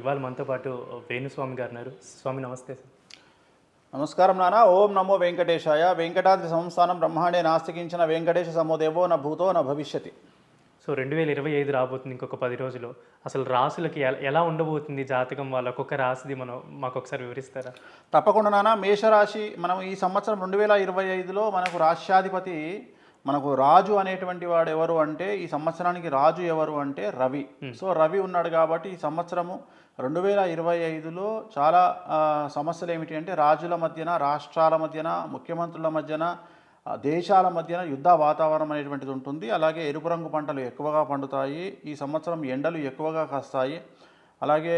ఇవాళ మనతో పాటు వేణుస్వామి గారు ఉన్నారు. స్వామి నమస్తే సార్. నమస్కారం నాన్న. ఓం నమో వెంకటేశాయ. వెంకటాద్రి సంస్థానం బ్రహ్మాండే నాస్తికించిన వెంకటేశ సమోదేవో నా భూతో నా భవిష్యతి. సో 2025 రాబోతుంది ఇంకొక 10 రోజులు. అసలు రాసులకి ఎలా ఉండబోతుంది జాతకం వాళ్ళ ఒక్కొక్క రాశిది మాకు ఒకసారి వివరిస్తారా? తప్పకుండా నాన్న. మేషరాశి మనం ఈ సంవత్సరం 2025లో మనకు రాష్ట్రాధిపతి మనకు రాజు అనేటువంటి వాడు ఎవరు అంటే, ఈ సంవత్సరానికి రాజు ఎవరు అంటే రవి. సో రవి ఉన్నాడు కాబట్టి ఈ సంవత్సరము 2025లో చాలా సమస్యలు ఏమిటి అంటే, రాజుల మధ్యన, రాష్ట్రాల మధ్యన, ముఖ్యమంత్రుల మధ్యన, దేశాల మధ్యన యుద్ధ వాతావరణం అనేటువంటిది ఉంటుంది. అలాగే ఎరుపు రంగు పంటలు ఎక్కువగా పండుతాయి. ఈ సంవత్సరం ఎండలు ఎక్కువగా కాస్తాయి. అలాగే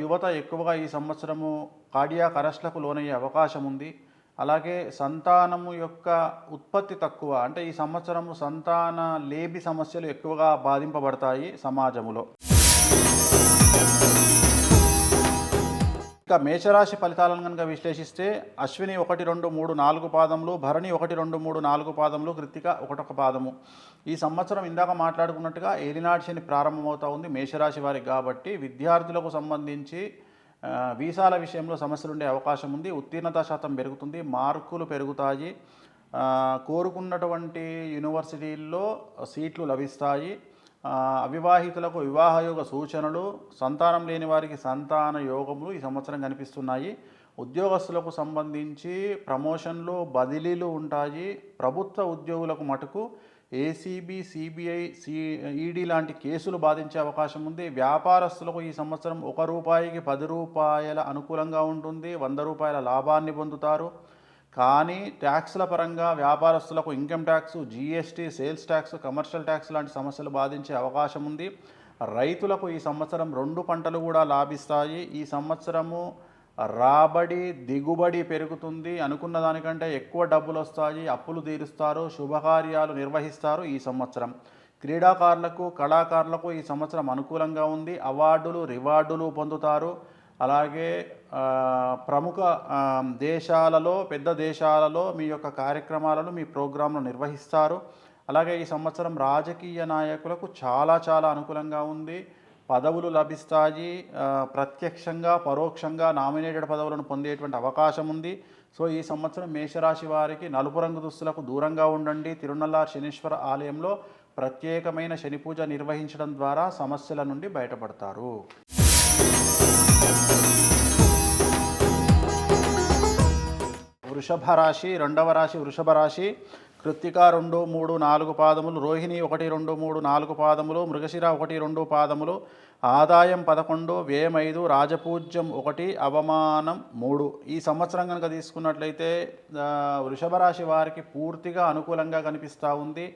యువత ఎక్కువగా ఈ సంవత్సరము కార్డియాక్ అరెస్ట్లకు లోనయ్యే అవకాశం ఉంది. అలాగే సంతానము యొక్క ఉత్పత్తి తక్కువ, అంటే ఈ సంవత్సరము సంతాన లేబి సమస్యలు ఎక్కువగా బాధింపబడతాయి సమాజంలో. ఇక మేషరాశి ఫలితాలను కనుక విశ్లేషిస్తే, అశ్విని 1, 2, 3, 4 పాదములు, భరణి 1, 2, 3, 4 పాదములు, కృత్తిక 1 పాదము. ఈ సంవత్సరం ఇందాక మాట్లాడుకున్నట్టుగా ఏలినాటి శని ప్రారంభమవుతా ఉంది మేషరాశి వారికి. కాబట్టి విద్యార్థులకు సంబంధించి వీసాల విషయంలో సమస్యలు ఉండే అవకాశం ఉంది. ఉత్తీర్ణత శాతం పెరుగుతుంది, మార్కులు పెరుగుతాయి, కోరుకున్నటువంటి యూనివర్సిటీల్లో సీట్లు లభిస్తాయి. అవివాహితులకు వివాహయోగ సూచనలు, సంతానం లేని వారికి సంతాన యోగములు ఈ సంవత్సరం కనిపిస్తున్నాయి. ఉద్యోగస్తులకు సంబంధించి ప్రమోషన్లు, బదిలీలు ఉంటాయి. ప్రభుత్వ ఉద్యోగులకు మటుకు ఏసీబీ, సిబిఐ, ఈడీ లాంటి కేసులు బాధించే అవకాశం ఉంది. వ్యాపారస్తులకు ఈ సంవత్సరం ₹1కి ₹10 అనుకూలంగా ఉంటుంది. ₹100 లాభాన్ని పొందుతారు. కానీ ట్యాక్స్ల పరంగా వ్యాపారస్తులకు income tax, GST, sales tax, commercial tax లాంటి సమస్యలు బాధించే అవకాశం ఉంది. రైతులకు ఈ సంవత్సరం 2 పంటలు కూడా లాభిస్తాయి. ఈ సంవత్సరము రాబడి, దిగుబడి పెరుగుతుంది. అనుకున్న దానికంటే ఎక్కువ డబ్బులు వస్తాయి. అప్పులు తీరుస్తారు, శుభకార్యాలు నిర్వహిస్తారు ఈ సంవత్సరం. క్రీడాకారులకు, కళాకారులకు ఈ సంవత్సరం అనుకూలంగా ఉంది. అవార్డులు, రివార్డులు పొందుతారు. అలాగే ప్రముఖ దేశాలలో, పెద్ద దేశాలలో మీ యొక్క కార్యక్రమాలను, మీ ప్రోగ్రాంలు నిర్వహిస్తారు. అలాగే ఈ సంవత్సరం రాజకీయ నాయకులకు చాలా అనుకూలంగా ఉంది. పదవులు లభిస్తాయి. ప్రత్యక్షంగా, పరోక్షంగా నామినేటెడ్ పదవులను పొందేటువంటి అవకాశం ఉంది. సో ఈ సంవత్సరం మేషరాశి వారికి నలుపు రంగు దుస్తులకు దూరంగా ఉండండి. తిరునల్లార్ శనీశ్వర ఆలయంలో ప్రత్యేకమైన శని పూజ నిర్వహించడం ద్వారా సమస్యల నుండి బయటపడతారు. వృషభ రాశి, 2వ రాశి వృషభ రాశి. కృత్తిక 2, 3, 4 పాదములు, రోహిణి 1, 2, 3, 4 పాదములు, మృగశిర 1, 2 పాదములు, ఆదాయం 11, వ్యయం 5, రాజపూజ్యం 1, అవమానం 3. ఈ సంవత్సరం కనుక తీసుకున్నట్లయితే వృషభ రాశి వారికి పూర్తిగా అనుకూలంగా కనిపిస్తూ ఉంది.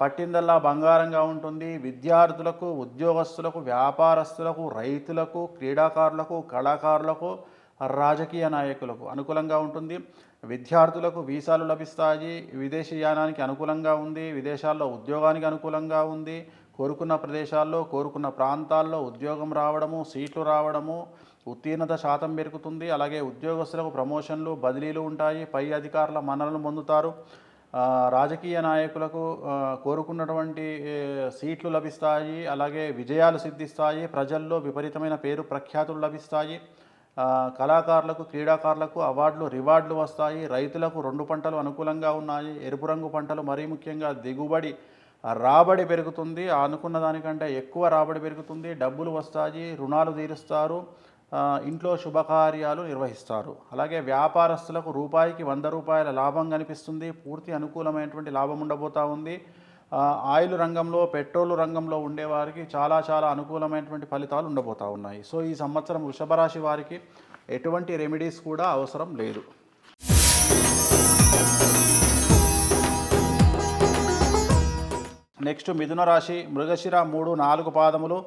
పట్టిందల్లా బంగారంగా ఉంటుంది. విద్యార్థులకు, ఉద్యోగస్తులకు, వ్యాపారస్తులకు, రైతులకు, క్రీడాకారులకు, కళాకారులకు, రాజకీయ నాయకులకు అనుకూలంగా ఉంటుంది. విద్యార్థులకు వీసాలు లభిస్తాయి. విదేశీయానానికి అనుకూలంగా ఉంది. విదేశాల్లో ఉద్యోగానికి అనుకూలంగా ఉంది. కోరుకున్న ప్రదేశాల్లో, కోరుకున్న ప్రాంతాల్లో ఉద్యోగం రావడము, సీట్లు రావడము, ఉత్తీర్ణత శాతం పెరుగుతుంది. అలాగే ఉద్యోగస్తులకు ప్రమోషన్లు, బదిలీలు ఉంటాయి. పై అధికారుల మన్ననలు పొందుతారు. రాజకీయ నాయకులకు కోరుకున్నటువంటి సీట్లు లభిస్తాయి. అలాగే విజయాలు సిద్ధిస్తాయి. ప్రజల్లో విపరీతమైన పేరు ప్రఖ్యాతులు లభిస్తాయి. కళాకారులకు, క్రీడాకారులకు అవార్డులు, రివార్డులు వస్తాయి. రైతులకు 2 పంటలు అనుకూలంగా ఉన్నాయి. ఎరుపు రంగు పంటలు మరీ ముఖ్యంగా దిగుబడి, రాబడి పెరుగుతుంది. అనుకున్న దానికంటే ఎక్కువ రాబడి పెరుగుతుంది. డబ్బులు వస్తాయి. రుణాలు తీరుస్తారు. ఇంట్లో శుభకార్యాలు నిర్వహిస్తారు. అలాగే వ్యాపారస్తులకు రూపాయికి ₹100 లాభం కనిపిస్తుంది. పూర్తి అనుకూలమైనటువంటి లాభం ఉండబోతూ ఉంది. ఆయిల్ రంగంలో, పెట్రోల్ రంగంలో ఉండేవారికి చాలా అనుకూలమైనటువంటి ఫలితాలు ఉండబోతూ ఉన్నాయి. సో ఈ సంవత్సరం వృషభ రాశి వారికి ఎటువంటి రెమెడీస్ కూడా అవసరం లేదు. నెక్స్ట్ మిథున రాశి. మృగశిర 3, 4 పాదములు,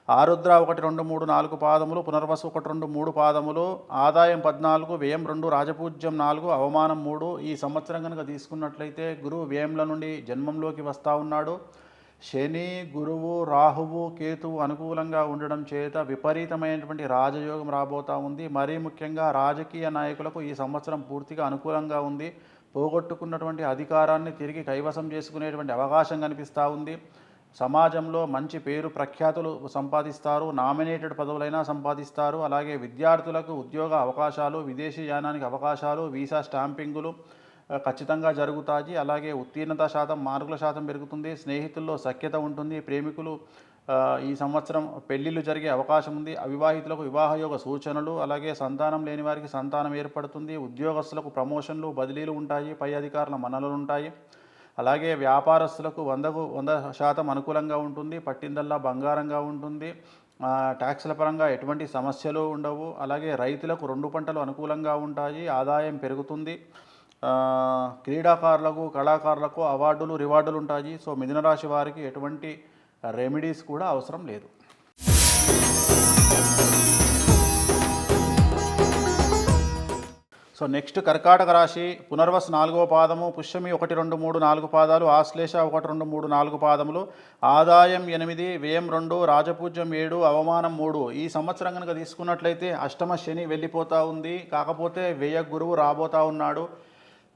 ఆరుద్ర 1, 2, 3, 4 పాదములు, పునర్వసు 1, 2, 3 పాదములు, ఆదాయం 14, వ్యయం 2, రాజపూజ్యం 4, అవమానం 3. ఈ సంవత్సరం కనుక తీసుకున్నట్లయితే గురువు వ్యయంల నుండి జన్మంలోకి వస్తూ ఉన్నాడు. శని, గురువు, రాహువు, కేతువు అనుకూలంగా ఉండడం చేత విపరీతమైనటువంటి రాజయోగం రాబోతూ ఉంది. మరీ ముఖ్యంగా రాజకీయ నాయకులకు ఈ సంవత్సరం పూర్తిగా అనుకూలంగా ఉంది. పోగొట్టుకున్నటువంటి అధికారాన్ని తిరిగి కైవసం చేసుకునేటువంటి అవకాశం కనిపిస్తూ ఉంది. సమాజంలో మంచి పేరు ప్రఖ్యాతులు సంపాదిస్తారు, నామినేటెడ్ పదవులైనా సంపాదిస్తారు. అలాగే విద్యార్థులకు ఉద్యోగ అవకాశాలు, విదేశీ యానానికి అవకాశాలు, వీసా స్టాంపింగులు ఖచ్చితంగా జరుగుతాయి. అలాగే ఉత్తీర్ణత శాతం, మార్కుల శాతం పెరుగుతుంది. స్నేహితుల్లో సఖ్యత ఉంటుంది. ప్రేమికులు ఈ సంవత్సరం పెళ్లిళ్ళు జరిగే అవకాశం ఉంది. అవివాహితులకు వివాహయోగ సూచనలు, అలాగే సంతానం లేని వారికి సంతానం ఏర్పడుతుంది. ఉద్యోగస్తులకు ప్రమోషన్లు, బదిలీలు ఉంటాయి. పై అధికారుల మన్ననలు ఉంటాయి. అలాగే వ్యాపారస్తులకు 100% అనుకూలంగా ఉంటుంది. పట్టిందల్లా బంగారంగా ఉంటుంది. ట్యాక్స్ల పరంగా ఎటువంటి సమస్యలు ఉండవు. అలాగే రైతులకు 2 పంటలు అనుకూలంగా ఉంటాయి. ఆదాయం పెరుగుతుంది. క్రీడాకారులకు, కళాకారులకు అవార్డులు, రివార్డులు ఉంటాయి. సో మిథున రాశి వారికి ఎటువంటి రెమెడీస్ కూడా అవసరం లేదు. సో నెక్స్ట్ కర్కాటక రాశి. పునర్వసు 4వ పాదము, పుష్యమి 1, 2, 3, 4 పాదాలు, ఆశ్లేష 1, 2, 3, 4 పాదములు, ఆదాయం 8, వ్యయం 2, రాజపూజ్యం 7, అవమానం 3. ఈ సంవత్సరం కనుక తీసుకున్నట్లయితే అష్టమ శని వెళ్ళిపోతూ ఉంది. కాకపోతే వ్యయ గురువు రాబోతూ ఉన్నాడు.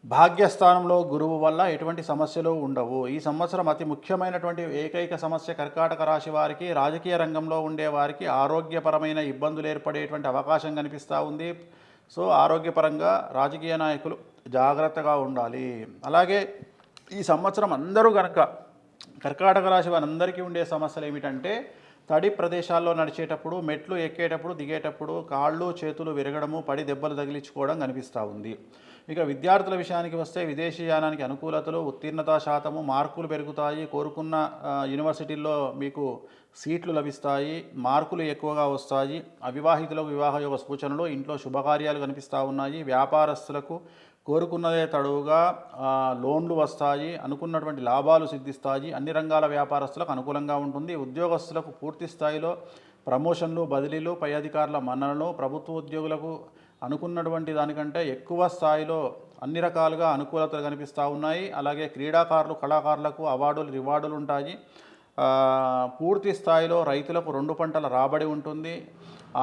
భాగ్యస్థానంలో గురువు వల్ల ఎటువంటి సమస్యలు ఉండవు. ఈ సంవత్సరం అతి ముఖ్యమైనటువంటి ఏకైక సమస్య కర్కాటక రాశి వారికి, రాజకీయ రంగంలో ఉండే వారికి ఆరోగ్యపరమైన ఇబ్బందులు ఏర్పడేటువంటి అవకాశం కనిపిస్తూ ఉంది. సో ఆరోగ్యపరంగా రాజకీయ నాయకులు జాగ్రత్తగా ఉండాలి. అలాగే ఈ సంవత్సరం అందరూ కనుక కర్కాటక రాశి వారందరికీ ఉండే సమస్యలు ఏమిటంటే, తడి ప్రదేశాల్లో నడిచేటప్పుడు, మెట్లు ఎక్కేటప్పుడు, దిగేటప్పుడు కాళ్ళు చేతులు విరగడము, పడి దెబ్బలు తగిలించుకోవడం కనిపిస్తూ ఉంది. ఇక విద్యార్థుల విషయానికి వస్తే విదేశీ యానానికి అనుకూలతలు, ఉత్తీర్ణత శాతము, మార్కులు పెరుగుతాయి. కోరుకున్న యూనివర్సిటీల్లో మీకు సీట్లు లభిస్తాయి. మార్కులు ఎక్కువగా వస్తాయి. అవివాహితులకు వివాహయోగ సూచనలు, ఇంట్లో శుభకార్యాలు కనిపిస్తూ ఉన్నాయి. వ్యాపారస్తులకు కోరుకున్నదే తడువుగా లోన్లు వస్తాయి. అనుకున్నటువంటి లాభాలు సిద్ధిస్తాయి. అన్ని రంగాల వ్యాపారస్తులకు అనుకూలంగా ఉంటుంది. ఉద్యోగస్తులకు పూర్తి స్థాయిలో ప్రమోషన్లు, బదిలీలు, పై అధికారుల మన్ననలు, ప్రభుత్వ ఉద్యోగులకు అనుకున్నటువంటి దానికంటే ఎక్కువ స్థాయిలో అన్ని రకాలుగా అనుకూలతలు కనిపిస్తూ ఉన్నాయి. అలాగే క్రీడాకారులు, కళాకారులకు అవార్డులు, రివార్డులు ఉంటాయి. పూర్తి స్థాయిలో రైతులకు 2 పంటల రాబడి ఉంటుంది.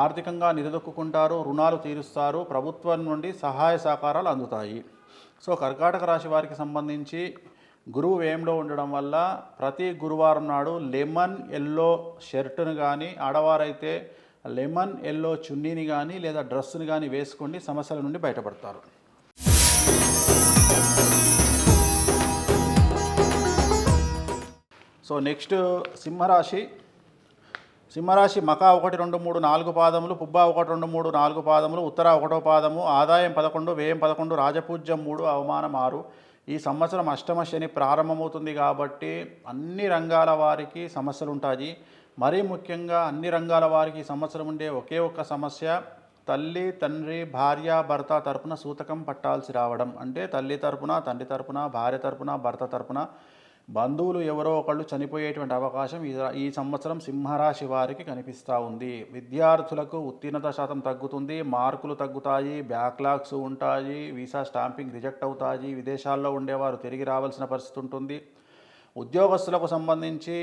ఆర్థికంగా నిలదొక్కుంటారు. రుణాలు తీరుస్తారు. ప్రభుత్వం నుండి సహాయ సహకారాలు అందుతాయి. సో కర్కాటక రాశి వారికి సంబంధించి గురువు వ్యయంలో ఉండడం వల్ల ప్రతి గురువారం నాడు లెమన్ ఎల్లో షర్టును కానీ, ఆడవారైతే లెమన్ ఎల్లో చున్నీని కానీ లేదా డ్రెస్సుని కానీ వేసుకోండి. సమస్యల నుండి బయటపడతారు. సో నెక్స్ట్ సింహరాశి. సింహరాశి మకా 1, 2, 3, 4 పాదములు, పుబ్బ 1, 2, 3, 4 పాదములు, ఉత్తర 1వ పాదము, ఆదాయం 11, వ్యయం 11, రాజపూజ్యం 3, అవమానం 6. ఈ సంవత్సరం అష్టమ శని ప్రారంభమవుతుంది కాబట్టి అన్ని రంగాల వారికి సమస్యలు ఉంటాయి. మరీ ముఖ్యంగా అన్ని రంగాల వారికి ఈ సంవత్సరం ఉండే ఒకే ఒక్క సమస్య, తల్లి, తండ్రి, భార్య, భర్త తరపున సూతకం పట్టాల్సి రావడం. అంటే తల్లి తరపున, తండ్రి తరపున, భార్య తరపున, భర్త తరపున బంధువులు ఎవరో ఒకళ్ళు చనిపోయేటువంటి అవకాశం ఈ సంవత్సరం సింహరాశి వారికి కనిపిస్తూ ఉంది. విద్యార్థులకు ఉత్తీర్ణత శాతం తగ్గుతుంది. మార్కులు తగ్గుతాయి. బ్యాక్లాగ్స్ ఉంటాయి. వీసా స్టాంపింగ్ రిజెక్ట్ అవుతాయి. విదేశాల్లో ఉండేవారు తిరిగి రావాల్సిన పరిస్థితి ఉంటుంది. ఉద్యోగస్తులకు సంబంధించి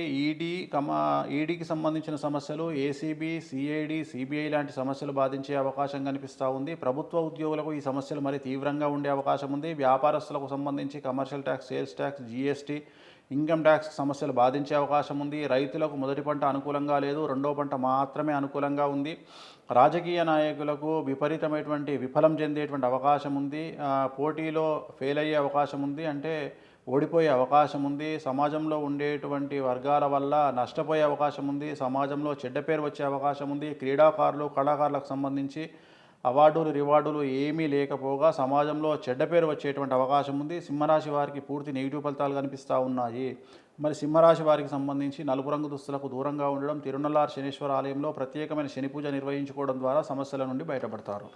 ఈడీకి సంబంధించిన సమస్యలు, ఏసీబీ, సిఐడి, సిబిఐ లాంటి సమస్యలు బాధించే అవకాశం కనిపిస్తూ ఉంది. ప్రభుత్వ ఉద్యోగులకు ఈ సమస్యలు మరి తీవ్రంగా ఉండే అవకాశం ఉంది. వ్యాపారస్తులకు సంబంధించి commercial tax, sales tax, GST, income tax సమస్యలు బాధించే అవకాశం ఉంది. రైతులకు మొదటి పంట అనుకూలంగా లేదు. 2వ పంట మాత్రమే అనుకూలంగా ఉంది. రాజకీయ నాయకులకు విపరీతమైనటువంటి విఫలం చెందేటువంటి అవకాశం ఉంది. పోటీలో ఫెయిల్ అయ్యే అవకాశం ఉంది. అంటే ఓడిపోయే అవకాశం ఉంది. సమాజంలో ఉండేటువంటి వర్గాల వల్ల నష్టపోయే అవకాశం ఉంది. సమాజంలో చెడ్డ పేరు వచ్చే అవకాశం ఉంది. క్రీడాకారులు, కళాకారులకు సంబంధించి అవార్డులు, రివార్డులు ఏమీ లేకపోగా సమాజంలో చెడ్డ పేరు వచ్చేటువంటి అవకాశం ఉంది. సింహరాశి వారికి పూర్తి నెగిటివ్ ఫలితాలు కనిపిస్తూ ఉన్నాయి. మరి సింహరాశి వారికి సంబంధించి నలుపు రంగు దుస్తులకు దూరంగా ఉండడం, తిరునల్లార్ శనీశ్వర ఆలయంలో ప్రత్యేకమైన శని పూజ నిర్వహించుకోవడం ద్వారా సమస్యల నుండి బయటపడతారు.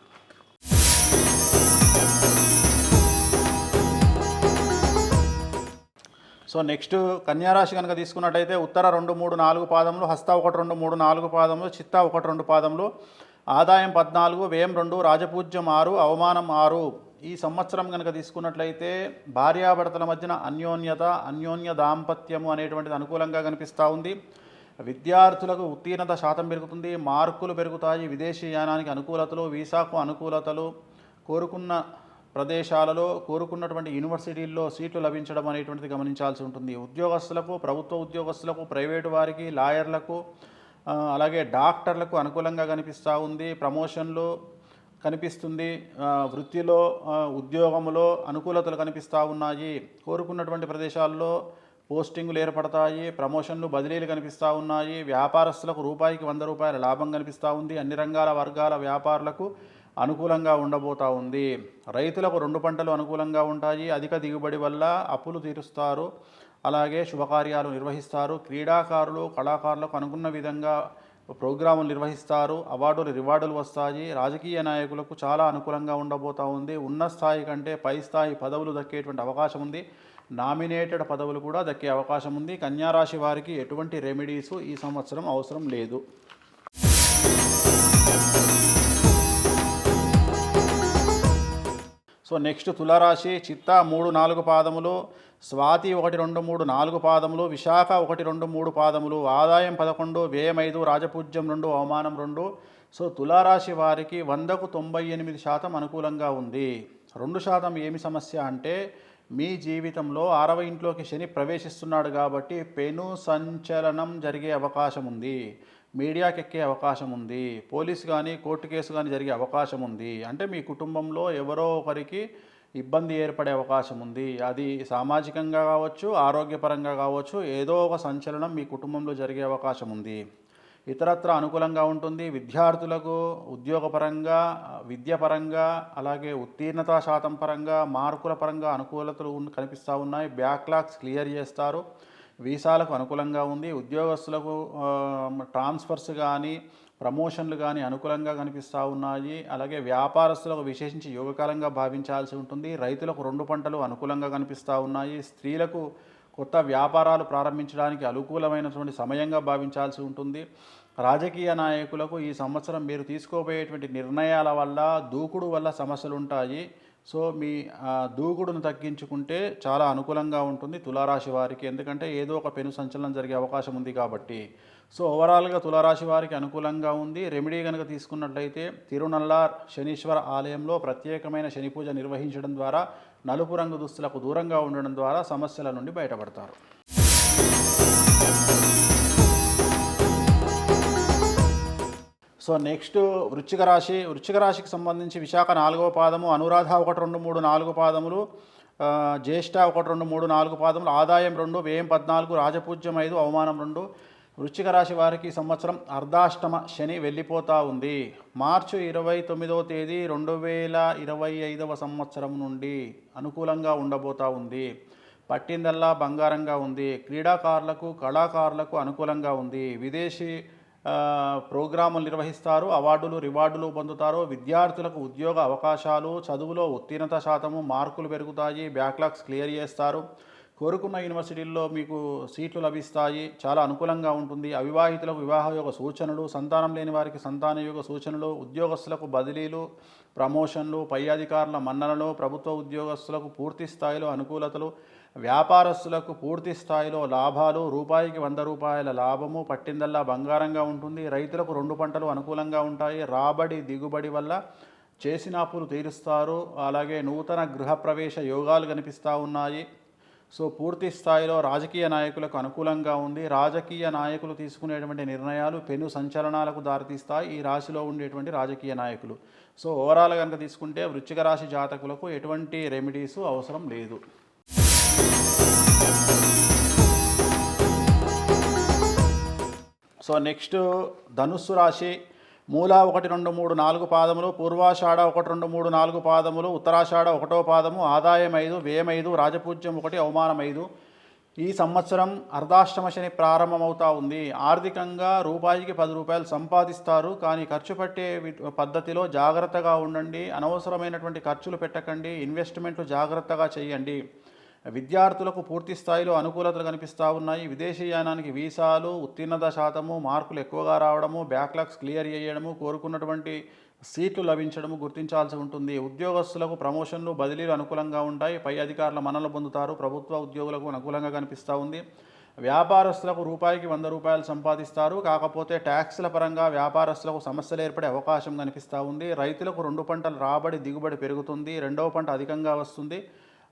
సో నెక్స్ట్ కన్యారాశి కనుక తీసుకున్నట్టయితే ఉత్తర 2, 3, 4 పాదములు, హస్త 1, 2, 3, 4 పాదములు, చిత్త 1, 2 పాదములు, ఆదాయం 14, వ్యయం 2, రాజపూజ్యం 6, అవమానం 6. ఈ సంవత్సరం కనుక తీసుకున్నట్లయితే భార్యాభర్తల మధ్యన అన్యోన్య దాంపత్యము అనేటువంటిది అనుకూలంగా కనిపిస్తూ ఉంది. విద్యార్థులకు ఉత్తీర్ణత శాతం పెరుగుతుంది. మార్కులు పెరుగుతాయి. విదేశీ యానానికి అనుకూలతలు, వీసాకు అనుకూలతలు, కోరుకున్న ప్రదేశాలలో కోరుకున్నటువంటి యూనివర్సిటీల్లో సీట్లు లభించడం అనేటువంటిది గమనించాల్సి ఉంటుంది. ఉద్యోగస్తులకు, ప్రభుత్వ ఉద్యోగస్తులకు, ప్రైవేటు వారికి, లాయర్లకు, అలాగే డాక్టర్లకు అనుకూలంగా కనిపిస్తూ ఉంది. ప్రమోషన్లు కనిపిస్తుంది. వృత్తిలో, ఉద్యోగంలో అనుకూలతలు కనిపిస్తూ ఉన్నాయి. కోరుకున్నటువంటి ప్రదేశాల్లో పోస్టింగులు ఏర్పడతాయి. ప్రమోషన్లు, బదిలీలు కనిపిస్తూ ఉన్నాయి. వ్యాపారస్తులకు రూపాయికి 100 రూపాయల లాభం కనిపిస్తూ ఉంది. అన్ని రంగాల వర్గాల వ్యాపారులకు అనుకూలంగా ఉండబోతూ ఉంది. రైతులకు 2 పంటలు అనుకూలంగా ఉంటాయి. అధిక దిగుబడి వల్ల అప్పులు తీరుస్తారు. అలాగే శుభకార్యాలు నిర్వహిస్తారు. క్రీడాకారులు, కళాకారులకు అనుకున్న విధంగా ప్రోగ్రాములు నిర్వహిస్తారు. అవార్డులు, రివార్డులు వస్తాయి. రాజకీయ నాయకులకు చాలా అనుకూలంగా ఉండబోతూ ఉంది. ఉన్న స్థాయి కంటే పై స్థాయి పదవులు దక్కేటువంటి అవకాశం ఉంది. నామినేటెడ్ పదవులు కూడా దక్కే అవకాశం ఉంది. కన్యారాశి వారికి ఎటువంటి రెమెడీసు ఈ సంవత్సరం అవసరం లేదు. సో నెక్స్ట్ తులారాశి. చిత్తా 3, 4 పాదములు, స్వాతి 1, 2, 3, 4 పాదములు, విశాఖ 1, 2, 3 పాదములు, ఆదాయం 11, వ్యయం 5, రాజపూజ్యం 2, అవమానం 2. సో తులారాశి వారికి 100కు 98% అనుకూలంగా ఉంది. 2% ఏమి సమస్య అంటే, మీ జీవితంలో 6వ ఇంట్లోకి శని ప్రవేశిస్తున్నాడు కాబట్టి పెను సంచలనం జరిగే అవకాశం ఉంది. మీడియాకి ఎక్కే అవకాశం ఉంది. పోలీసు కానీ, కోర్టు కేసు కానీ జరిగే అవకాశం ఉంది. అంటే మీ కుటుంబంలో ఎవరో ఒకరికి ఇబ్బంది ఏర్పడే అవకాశం ఉంది. అది సామాజికంగా కావచ్చు, ఆరోగ్యపరంగా కావచ్చు, ఏదో ఒక సంచలనం మీ కుటుంబంలో జరిగే అవకాశం ఉంది. ఇతరత్ర అనుకూలంగా ఉంటుంది. విద్యార్థులకు ఉద్యోగపరంగా, విద్యపరంగా, అలాగే ఉత్తీర్ణతా శాతం పరంగా, మార్కుల పరంగా అనుకూలతలు కనిపిస్తూ ఉన్నాయి. బ్యాక్లాగ్స్ క్లియర్ చేస్తారు. వీసాలకు అనుకూలంగా ఉంది. ఉద్యోగస్తులకు ట్రాన్స్ఫర్స్ కానీ, ప్రమోషన్లు కానీ అనుకూలంగా కనిపిస్తూ ఉన్నాయి. అలాగే వ్యాపారస్తులకు విశేషించి యోగకాలంగా భావించాల్సి ఉంటుంది. రైతులకు 2 పంటలు అనుకూలంగా కనిపిస్తూ ఉన్నాయి. స్త్రీలకు కొత్త వ్యాపారాలు ప్రారంభించడానికి అనుకూలమైనటువంటి సమయంగా భావించాల్సి ఉంటుంది. రాజకీయ నాయకులకు ఈ సంవత్సరం మీరు తీసుకోబోయేటువంటి నిర్ణయాల వల్ల, దూకుడు వల్ల సమస్యలు ఉంటాయి. సో మీ దూకుడును తగ్గించుకుంటే చాలా అనుకూలంగా ఉంటుంది తులారాశి వారికి. ఎందుకంటే ఏదో ఒక పెను సంచలనం జరిగే అవకాశం ఉంది కాబట్టి. సో ఓవరాల్గా తులారాశి వారికి అనుకూలంగా ఉంది. రెమెడీ కనుక తీసుకున్నట్లయితే తిరునల్లార్ శనీశ్వర ఆలయంలో ప్రత్యేకమైన శని పూజ నిర్వహించడం ద్వారా, నలుపు రంగు దుస్తులకు దూరంగా ఉండడం ద్వారా సమస్యల నుండి బయటపడతారు. సో నెక్స్ట్ వృశ్చిక రాశి. వృశ్చిక రాశికి సంబంధించి విశాఖ 4వ పాదము, అనురాధ 1, 2, 3, 4 పాదములు, జ్యేష్ఠ 1, 2, 3, 4 పాదములు, ఆదాయం 2, వ్యయం 14, రాజపూజ్యం 5, అవమానం 2. వృశ్చిక రాశి వారికి సంవత్సరం అర్ధాష్టమ శని వెళ్ళిపోతూ ఉంది. మార్చి 29వ తేదీ 2025వ సంవత్సరం నుండి అనుకూలంగా ఉండబోతూ ఉంది. పట్టిందల్లా బంగారంగా ఉంది. క్రీడాకారులకు, కళాకారులకు అనుకూలంగా ఉంది. విదేశీ ప్రోగ్రాములు నిర్వహిస్తారు. అవార్డులు, రివార్డులు పొందుతారు. విద్యార్థులకు ఉద్యోగ అవకాశాలు, చదువులో ఉత్తీర్ణత శాతము, మార్కులు పెరుగుతాయి. బ్యాక్లాగ్స్ క్లియర్ చేస్తారు. కోరుకున్న యూనివర్సిటీల్లో మీకు సీట్లు లభిస్తాయి. చాలా అనుకూలంగా ఉంటుంది. అవివాహితులకు వివాహయోగ సూచనలు, సంతానం లేని వారికి సంతానయోగ సూచనలు, ఉద్యోగస్తులకు బదిలీలు, ప్రమోషన్లు, పై అధికారుల మన్ననలు, ప్రభుత్వ ఉద్యోగస్తులకు పూర్తి స్థాయిలో అనుకూలతలు, వ్యాపారస్తులకు పూర్తి స్థాయిలో లాభాలు, రూపాయికి 100 రూపాయల లాభము, పట్టిందల్లా బంగారంగా ఉంటుంది. రైతులకు 2 పంటలు అనుకూలంగా ఉంటాయి. రాబడి, దిగుబడి వల్ల చేసిన అప్పులు తీరుస్తారు. అలాగే నూతన గృహప్రవేశ యోగాలు కనిపిస్తూ ఉన్నాయి. సో పూర్తి స్థాయిలో రాజకీయ నాయకులకు అనుకూలంగా ఉంది. రాజకీయ నాయకులు తీసుకునేటువంటి నిర్ణయాలు పెను సంచలనాలకు దారితీస్తాయి ఈ రాశిలో ఉండేటువంటి రాజకీయ నాయకులు. సో ఓవరాల్ కనుక తీసుకుంటే వృశ్చిక రాశి జాతకులకు ఎటువంటి రెమెడీసు అవసరం లేదు. సో నెక్స్ట్ ధనుస్సు రాశి. మూల 1, 2, 3, 4 పాదములు, పూర్వాషాఢ 1, 2, 3, 4 పాదములు, ఉత్తరాషాఢ 1వ పాదము, ఆదాయం 5, వ్యయం 5, రాజపూజ్యం 1, అవమానం 5. ఈ సంవత్సరం అర్ధాష్టమ శని ప్రారంభమవుతూ ఉంది. ఆర్థికంగా రూపాయికి 10 రూపాయలు సంపాదిస్తారు. కానీ ఖర్చు పెట్టే పద్ధతిలో జాగ్రత్తగా ఉండండి. అనవసరమైనటువంటి ఖర్చులు పెట్టకండి. ఇన్వెస్ట్మెంట్లు జాగ్రత్తగా చేయండి. విద్యార్థులకు పూర్తి స్థాయిలో అనుకూలతలు కనిపిస్తూ ఉన్నాయి. విదేశీయానానికి వీసాలు, ఉత్తీర్ణత శాతము, మార్కులు ఎక్కువగా రావడము, బ్యాక్లాగ్స్ క్లియర్ చేయడము, కోరుకున్నటువంటి సీట్లు లభించడము గుర్తించాల్సి ఉంటుంది. ఉద్యోగస్తులకు ప్రమోషన్లు, బదిలీలు అనుకూలంగా ఉంటాయి. పై అధికారుల మన్ననలు పొందుతారు. ప్రభుత్వ ఉద్యోగులకు అనుకూలంగా కనిపిస్తూ ఉంది. వ్యాపారస్తులకు రూపాయికి 100 రూపాయలు సంపాదిస్తారు. కాకపోతే ట్యాక్స్ల పరంగా వ్యాపారస్తులకు సమస్యలు ఏర్పడే అవకాశం కనిపిస్తూ ఉంది. రైతులకు 2 పంటలు రాబడి దిగుబడి పెరుగుతుంది. రెండవ పంట అధికంగా వస్తుంది.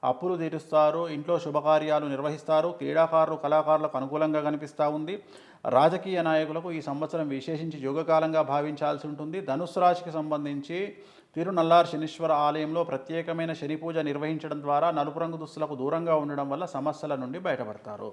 అప్పులు తీరుస్తారు. ఇంట్లో శుభకార్యాలు నిర్వహిస్తారు. క్రీడాకారులు కళాకారులకు అనుకూలంగా కనిపిస్తూ ఉంది. రాజకీయ నాయకులకు ఈ సంవత్సరం విశేషించి యోగకాలంగా భావించాల్సి ఉంటుంది. ధనుస్సు రాశికి సంబంధించి తిరునల్లార్ శనీశ్వర ఆలయంలో ప్రత్యేకమైన శని పూజ నిర్వహించడం ద్వారా నలుపు రంగు దుస్తులకు దూరంగా ఉండడం వల్ల సమస్యల నుండి బయటపడతారు.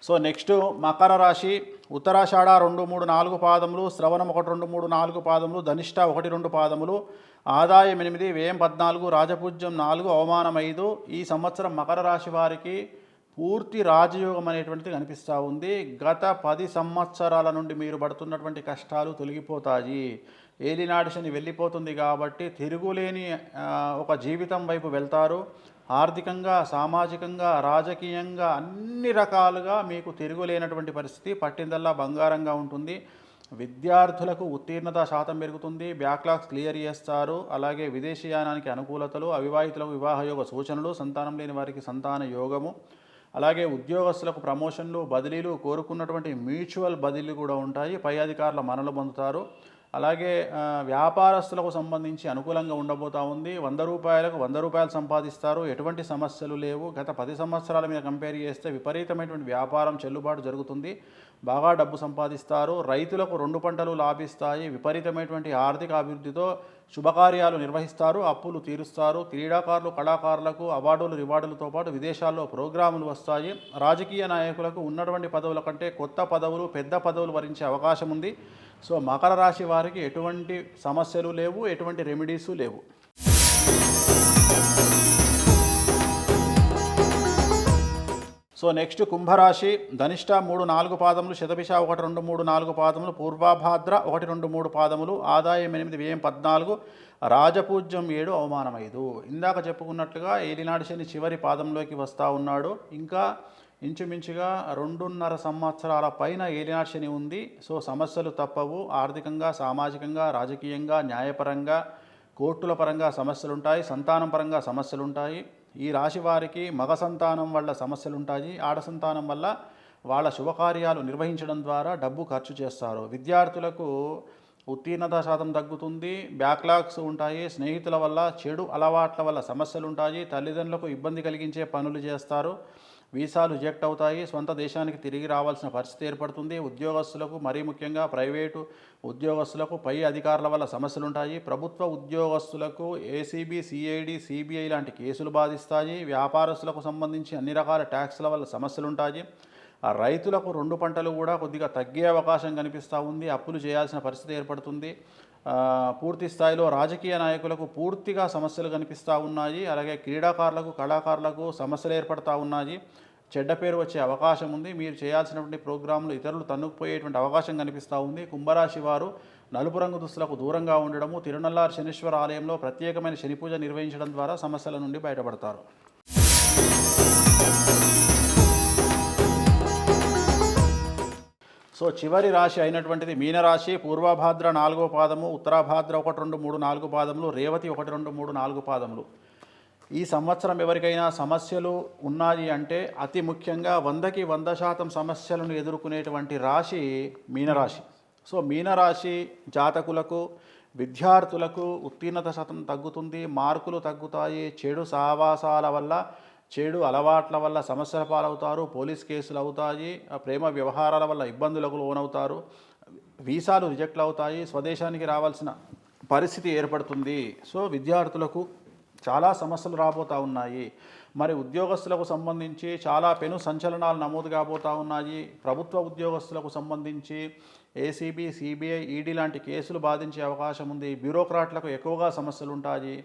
సో నెక్స్ట్ మకర రాశి. ఉత్తరాషాఢ 2, 3, 4 పాదములు, శ్రవణం 1, 2, 3, 4 పాదములు, ధనిష్ట 1, 2 పాదములు, ఆదాయం 8, వ్యయం 14, రాజపూజ్యం 4, అవమానం 5. ఈ సంవత్సరం మకర రాశి వారికి పూర్తి రాజయోగం అనేటువంటిది కనిపిస్తూ ఉంది. గత 10 సంవత్సరాల నుండి మీరు పడుతున్నటువంటి కష్టాలు తొలగిపోతాయి. ఏలినాటి శని వెళ్ళిపోతుంది కాబట్టి తిరుగులేని ఒక జీవితం వైపు వెళ్తారు. ఆర్థికంగా, సామాజికంగా, రాజకీయంగా అన్ని రకాలుగా మీకు తిరుగులేనటువంటి పరిస్థితి, పట్టిందల్లా బంగారంగా ఉంటుంది. విద్యార్థులకు ఉత్తీర్ణత శాతం పెరుగుతుంది. బ్యాక్లాగ్స్ క్లియర్ చేస్తారు. అలాగే విదేశీయానానికి అనుకూలతలు, అవివాహితులకు వివాహయోగ సూచనలు, సంతానం లేని వారికి సంతాన యోగము, అలాగే ఉద్యోగస్తులకు ప్రమోషన్లు, బదిలీలు, కోరుకున్నటువంటి మ్యూచువల్ బదిలీలు కూడా ఉంటాయి. పై అధికారుల మన్ననలు పొందుతారు. అలాగే వ్యాపారస్తులకు సంబంధించి అనుకూలంగా ఉండబోతూ ఉంది. 100 రూపాయలకు 100 రూపాయలు సంపాదిస్తారు. ఎటువంటి సమస్యలు లేవు. గత 10 సంవత్సరాల మీద కంపేర్ చేస్తే విపరీతమైనటువంటి వ్యాపారం చెల్లుబాటు జరుగుతుంది. బాగా డబ్బు సంపాదిస్తారు. రైతులకు 2 పంటలు లాభిస్తాయి. విపరీతమైనటువంటి ఆర్థిక అభివృద్ధితో శుభకార్యాలు నిర్వహిస్తారు. అప్పులు తీరుస్తారు. క్రీడాకారులు కళాకారులకు అవార్డులు రివార్డులతో పాటు విదేశాల్లో ప్రోగ్రాములు వస్తాయి. రాజకీయ నాయకులకు ఉన్నటువంటి పదవుల కంటే కొత్త పదవులు, పెద్ద పదవులు వరించే అవకాశం ఉంది. సో మకర రాశి వారికి ఎటువంటి సమస్యలు లేవు, ఎటువంటి రెమెడీసు లేవు. సో నెక్స్ట్ కుంభరాశి. ధనిష్ట 3, 4 పాదములు, శతభిష 1, 2, 3, 4 పాదములు, పూర్వభాద్ర 1, 2, 3 పాదములు, ఆదాయం 8, వ్యయం 14, రాజపూజ్యం 7, అవమానం 5. ఇందాక చెప్పుకున్నట్లుగా ఏలినాడు శని చివరి పాదంలోకి వస్తూ ఉన్నాడు. ఇంకా ఇంచుమించుగా 2.5 సంవత్సరాల పైన ఏలినాడు శని ఉంది. సో సమస్యలు తప్పవు. ఆర్థికంగా, సామాజికంగా, రాజకీయంగా, న్యాయపరంగా, కోర్టుల పరంగా సమస్యలు ఉంటాయి. సంతానం పరంగా సమస్యలు ఉంటాయి. ఈ రాశి వారికి మగ సంతానం వల్ల సమస్యలు ఉంటాయి. ఆడ సంతానం వల్ల వాళ్ళ శుభకార్యాలు నిర్వహించడం ద్వారా డబ్బు ఖర్చు చేస్తారు. విద్యార్థులకు ఉత్తీర్ణత శాతం తగ్గుతుంది. బ్యాక్లాగ్స్ ఉంటాయి. స్నేహితుల వల్ల, చెడు అలవాట్ల వల్ల సమస్యలు ఉంటాయి. తల్లిదండ్రులకు ఇబ్బంది కలిగించే పనులు చేస్తారు. వీసాలు రిజెక్ట్ అవుతాయి. సొంత దేశానికి తిరిగి రావాల్సిన పరిస్థితి ఏర్పడుతుంది. ఉద్యోగస్తులకు, మరీ ముఖ్యంగా ప్రైవేటు ఉద్యోగస్తులకు పై అధికారుల వల్ల సమస్యలు ఉంటాయి. ప్రభుత్వ ఉద్యోగస్తులకు ఏసీబీ, సిఐడి, సిబిఐ లాంటి కేసులు బాధిస్తాయి. వ్యాపారస్తులకు సంబంధించి అన్ని రకాల ట్యాక్స్ల వల్ల సమస్యలు ఉంటాయి. రైతులకు 2 పంటలు కూడా కొద్దిగా తగ్గే అవకాశం కనిపిస్తూ ఉంది. అప్పులు చేయాల్సిన పరిస్థితి ఏర్పడుతుంది. పూర్తి స్థాయిలో రాజకీయ నాయకులకు పూర్తిగా సమస్యలు కనిపిస్తూ ఉన్నాయి. అలాగే క్రీడాకారులకు, కళాకారులకు సమస్యలు ఏర్పడుతూ ఉన్నాయి. చెడ్డ పేరు వచ్చే అవకాశం ఉంది. మీరు చేయాల్సినటువంటి ప్రోగ్రాంలు ఇతరులు తన్నుకుపోయేటువంటి అవకాశం కనిపిస్తూ ఉంది. కుంభరాశి వారు నలుపు రంగు దుస్తులకు దూరంగా ఉండడము, తిరునల్లార్ శనీశ్వర ఆలయంలో ప్రత్యేకమైన శని పూజ నిర్వహించడం ద్వారా సమస్యల నుండి బయటపడతారు. సో చివరి రాశి అయినటువంటిది మీనరాశి. పూర్వభాద్ర 4వ పాదము, ఉత్తరాభాద్ర 1, 2, 3, 4 పాదములు, రేవతి 1, 2, 3, 4 పాదములు. ఈ సంవత్సరం ఎవరికైనా సమస్యలు ఉన్నాయి అంటే అతి ముఖ్యంగా 100కి 100% సమస్యలను ఎదుర్కొనేటువంటి రాశి మీనరాశి. సో మీనరాశి జాతకులకు, విద్యార్థులకు ఉత్తీర్ణత శాతం తగ్గుతుంది. మార్కులు తగ్గుతాయి. చెడు సహవాసాల వల్ల, చెడు అలవాట్ల వల్ల సమస్యల పాలవుతారు. పోలీస్ కేసులు అవుతాయి. ప్రేమ వ్యవహారాల వల్ల ఇబ్బందులకు లోనవుతారు. వీసాలు రిజెక్ట్లు అవుతాయి. స్వదేశానికి రావాల్సిన పరిస్థితి ఏర్పడుతుంది. సో విద్యార్థులకు చాలా సమస్యలు రాబోతూ ఉన్నాయి. మరి ఉద్యోగస్తులకు సంబంధించి చాలా పెను సంచలనాలు నమోదు కాబోతూ ఉన్నాయి. ప్రభుత్వ ఉద్యోగస్తులకు సంబంధించి ఏసీబీ, సిబిఐ, ఈడీ లాంటి కేసులు బాధించే అవకాశం ఉంది. బ్యూరోక్రాట్లకు ఎక్కువగా సమస్యలు ఉంటాయి.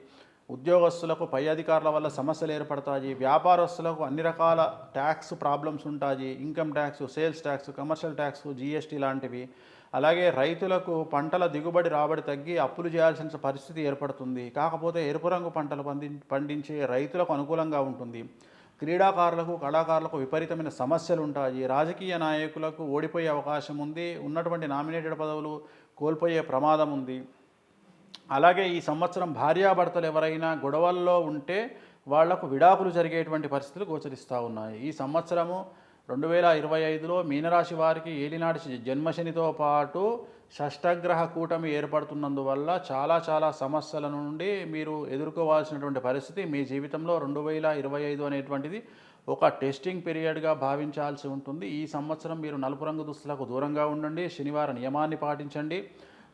ఉద్యోగస్తులకు పై అధికారుల వల్ల సమస్యలు ఏర్పడతాయి. వ్యాపారస్తులకు అన్ని రకాల ట్యాక్స్ ప్రాబ్లమ్స్ ఉంటాయి. Income tax, sales tax, commercial tax, GST లాంటివి. అలాగే రైతులకు పంటల దిగుబడి రాబడి తగ్గి అప్పులు చేయాల్సిన పరిస్థితి ఏర్పడుతుంది. కాకపోతే ఎరుపు రంగు పంటలు పండించే రైతులకు అనుకూలంగా ఉంటుంది. క్రీడాకారులకు, కళాకారులకు విపరీతమైన సమస్యలు ఉంటాయి. రాజకీయ నాయకులకు ఓడిపోయే అవకాశం ఉంది. ఉన్నటువంటి నామినేటెడ్ పదవులు కోల్పోయే ప్రమాదం ఉంది. అలాగే ఈ సంవత్సరం భార్యాభర్తలు ఎవరైనా గొడవల్లో ఉంటే వాళ్లకు విడాకులు జరిగేటువంటి పరిస్థితులు గోచరిస్తూ ఉన్నాయి. ఈ సంవత్సరము 2025లో మీనరాశి వారికి ఏలినాటి జన్మశనితో పాటు షష్టగ్రహ కూటమి ఏర్పడుతున్నందువల్ల చాలా సమస్యల నుండి మీరు ఎదుర్కోవాల్సినటువంటి పరిస్థితి మీ జీవితంలో 2025 అనేటువంటిది ఒక టెస్టింగ్ పీరియడ్గా భావించాల్సి ఉంటుంది. ఈ సంవత్సరం మీరు నలుపు రంగు దుస్తులకు దూరంగా ఉండండి. శనివార నియమాన్ని పాటించండి.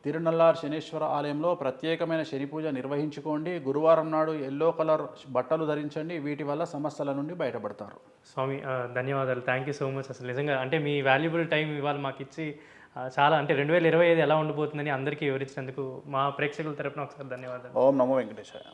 తిరునల్లార్ శనీశ్వర ఆలయంలో ప్రత్యేకమైన శని పూజ నిర్వహించుకోండి. గురువారం నాడు ఎల్లో కలర్ బట్టలు ధరించండి. వీటి వల్ల సమస్యల నుండి బయటపడతారు. స్వామి ధన్యవాదాలు. Thank you so much. అసలు నిజంగా అంటే మీ వాల్యుబుల్ టైం ఇవాళ మాకు ఇచ్చి చాలా అంటే 2025 ఎలా ఉండబోతుందని అందరికీ వివరించినందుకు మా ప్రేక్షకుల తరపున ఒకసారి ధన్యవాదాలు. ఓం నమో వెంకటేశాయ.